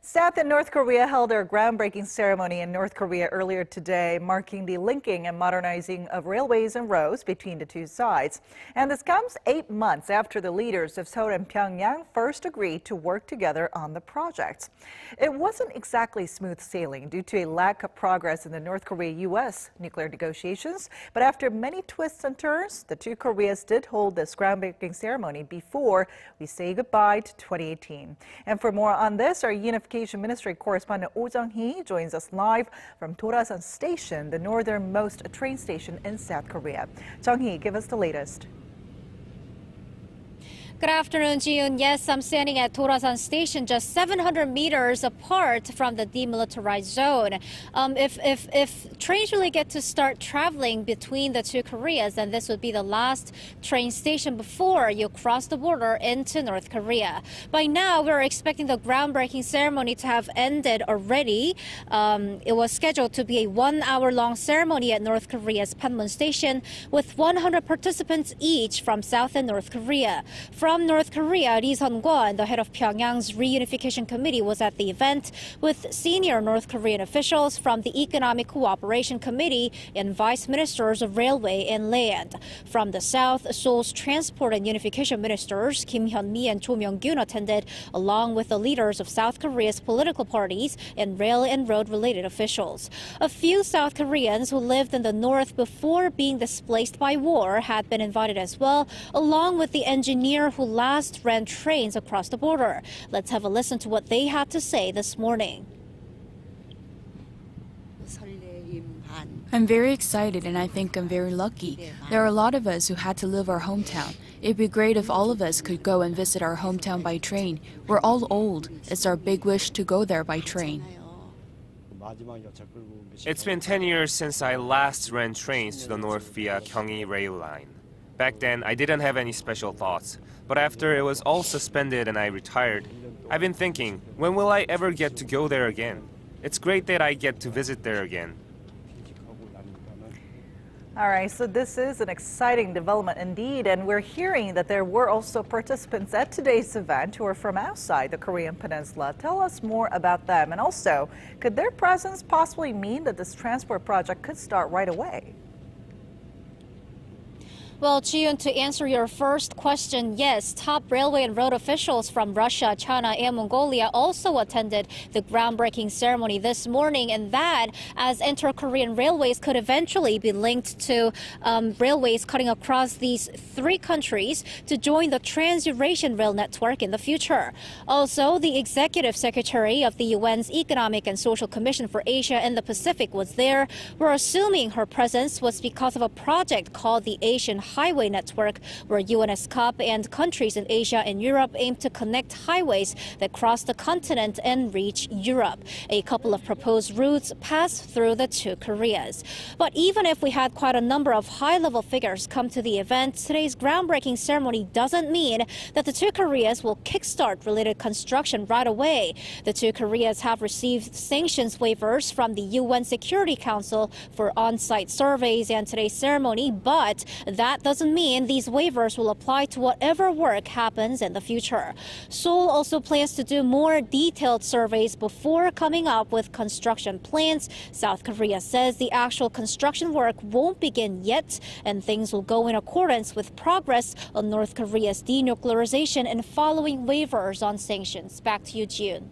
South and North Korea held their groundbreaking ceremony in North Korea earlier today, marking the linking and modernizing of railways and roads between the two sides. And this comes 8 months after the leaders of Seoul and Pyeongyang first agreed to work together on the project. It wasn't exactly smooth sailing due to a lack of progress in the North Korea-U.S. nuclear negotiations, but after many twists and turns, the two Koreas did hold this groundbreaking ceremony before we say goodbye to 2018. And for more on this, our unification Ministry correspondent Oh Jung-hee joins us live from Dorasan Station, the northernmost train station in South Korea. Jung-hee, give us the latest. Good afternoon, Ji-yoon. Yes, I'm standing at Dorasan Station, just 700 meters apart from the Demilitarized Zone. If trains really get to start traveling between the two Koreas, then this would be the last train station before you cross the border into North Korea. By now, we're expecting the groundbreaking ceremony to have ended already. It was scheduled to be a 1-hour-long ceremony at North Korea's Panmun역서 station with 100 participants each from South and North Korea. From North Korea, Ri Sun-kwon, the head of Pyongyang's reunification committee, was at the event with senior North Korean officials from the Economic Cooperation Committee and vice ministers of railway and land. From the South, Seoul's transport and unification ministers Kim Hyun-mi and Cho Myung-gyun attended, along with the leaders of South Korea's political parties and rail and road-related officials. A few South Koreans who lived in the north before being displaced by war had been invited as well, along with the engineer who last ran trains across the border. Let's have a listen to what they had to say this morning. I'm very excited and I think I'm very lucky. There are a lot of us who had to leave our hometown. It'd be great if all of us could go and visit our hometown by train. We're all old. It's our big wish to go there by train. It's been 10 years since I last ran trains to the north via Gyeonggi rail line. Back then, I didn't have any special thoughts. But after it was all suspended and I retired, I've been thinking, when will I ever get to go there again? It's great that I get to visit there again. All right, so this is an exciting development indeed, and we're hearing that there were also participants at today's event who are from outside the Korean peninsula. Tell us more about them, and also, could their presence possibly mean that this transport project could start right away? Well, Ji-yoon, to answer your first question, yes, top railway and road officials from Russia, China, and Mongolia also attended the groundbreaking ceremony this morning, and that as inter-Korean railways could eventually be linked to railways cutting across these three countries to join the Trans-Eurasian Rail Network in the future. Also, the executive secretary of the UN's Economic and Social Commission for Asia and the Pacific was there. We're assuming her presence was because of a project called the Asian Highway Network, where UNESCOP and countries in Asia and Europe aim to connect highways that cross the continent and reach Europe. A couple of proposed routes pass through the two Koreas. But even if we had quite a number of high-level figures come to the event, today's groundbreaking ceremony doesn't mean that the two Koreas will kickstart related construction right away. The two Koreas have received sanctions waivers from the UN Security Council for on-site surveys and today's ceremony, but that doesn't mean these waivers will apply to whatever work happens in the future. Seoul also plans to do more detailed surveys before coming up with construction plans. South Korea says the actual construction work won't begin yet, and things will go in accordance with progress on North Korea's denuclearization and following waivers on sanctions. Back to you, Ji-yoon.